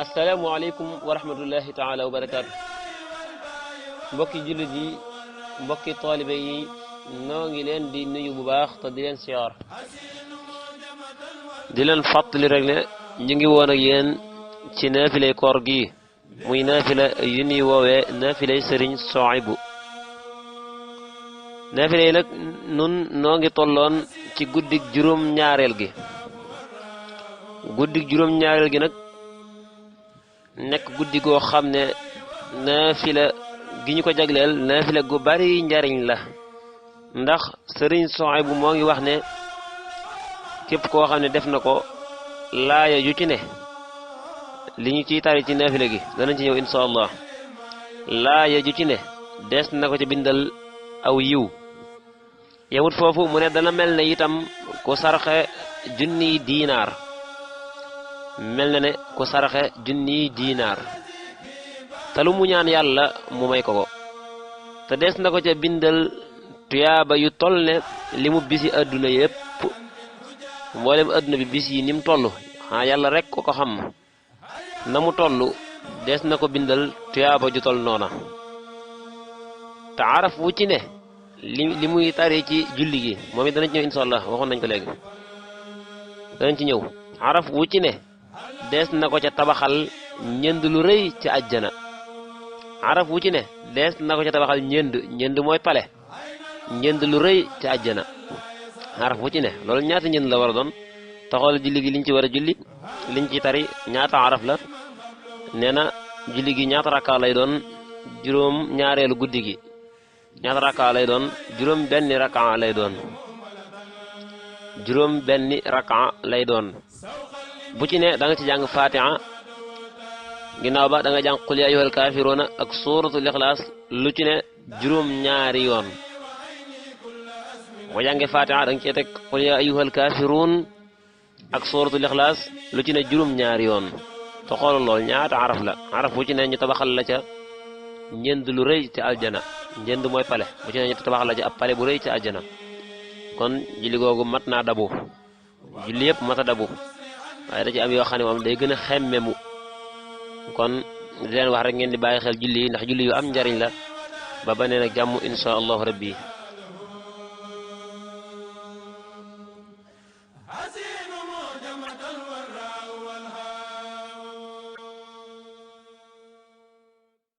asalaamaaleykum wa rahmatullahi taala wa barakaatu. mbokki jullit yi mbokki taalibe yi noo ngi leen di nuyu bu baax te di leen siyaar di leen fàttali rek ne ñu ngi woon ak yéen ci naafilay koor gi muy naafila yu ñuy woowee naafilay sëriñ Sohaybu. naafila yi nag nun noo ngi tolloon ci guddig juróom-ñaareel gi. guddig juróom-ñaareel gi nag nekk guddi goo xam ne naafila gi ñu ko jagleel naafila gu bari njariñ la, ndax sëriñ Sohaybu moo ngi wax ne képp koo xam ne def na ko laaya ju ci ne li ñu ciy tari ci naafila gi danañ ci ñëw insha allah. laaya ju ci ne des na ko ci bindal aw yiw. yemut foofu mu ne dana mel ne itam ku sarxe junniy diinaar, mel na ne ku sarxe junniy diinaar te lu mu ñaan yàlla mu may ko te des na ko ca bindal tuyaaba yu toll ne li mu bisi àdduna yépp, mboolem àdduna bi bis yi ni mu toll yàlla rek ko xam na mu toll, des na ko bindal tuyaaba ju toll noona. te araf wu ci ne li muy tari ci julli gi moom it danañ ci ñëw insha allah, waxoon nañ ko léegi danañ ci ñëw. araf wu ci ne des na ko ca tabaxal ñënd lu rëy ci àjjana. araf wu ci ne des na ko ca tabaxal ñënd mooy pale, ñënd lu rëy ci àjjana. araf wu ci ne loolu ñaata ñënd la war a doon te xool julli gi liñ ci war a julli liñ ci tari ñaata araf la. nee na julli gi ñaata rakka lay doon, juróom ñaareelu guddi gi ñaata rakka lay doon, juróom benni rakka lay doon, juróom benni rakka lay doon. bu ci ne da nga ci jàng fatiha, ginnaaw ba da nga jàng qul ya ayyuhal kaafiruuna ak suuratul ixlaas lu ci ne juróom ñaari yoon. boo jàngee fatiha da nga cee teg qul ya ayyuhal kaafiruun ak suuratul ixlaas lu ci ne juróom ñaari yoon. te xoolal lool ñaata araf la. araf bu ci ne ñu tabaxal la ca njënd lu rëy ci aljana. njënd mooy pale, bu ci ne ñu tabaxal la ca ab pale bu rëy ci aljana. kon julli googu mat naa dabu, julli yëpp mat a dabu, waaye da ci am yoo xam ne moom day gën a xemmemu. kon di leen wax rek ngeen di bàyyi xel julli yi ndax julli yu am njariñ la. ba beneen ak jàmm insha allahu rabbi.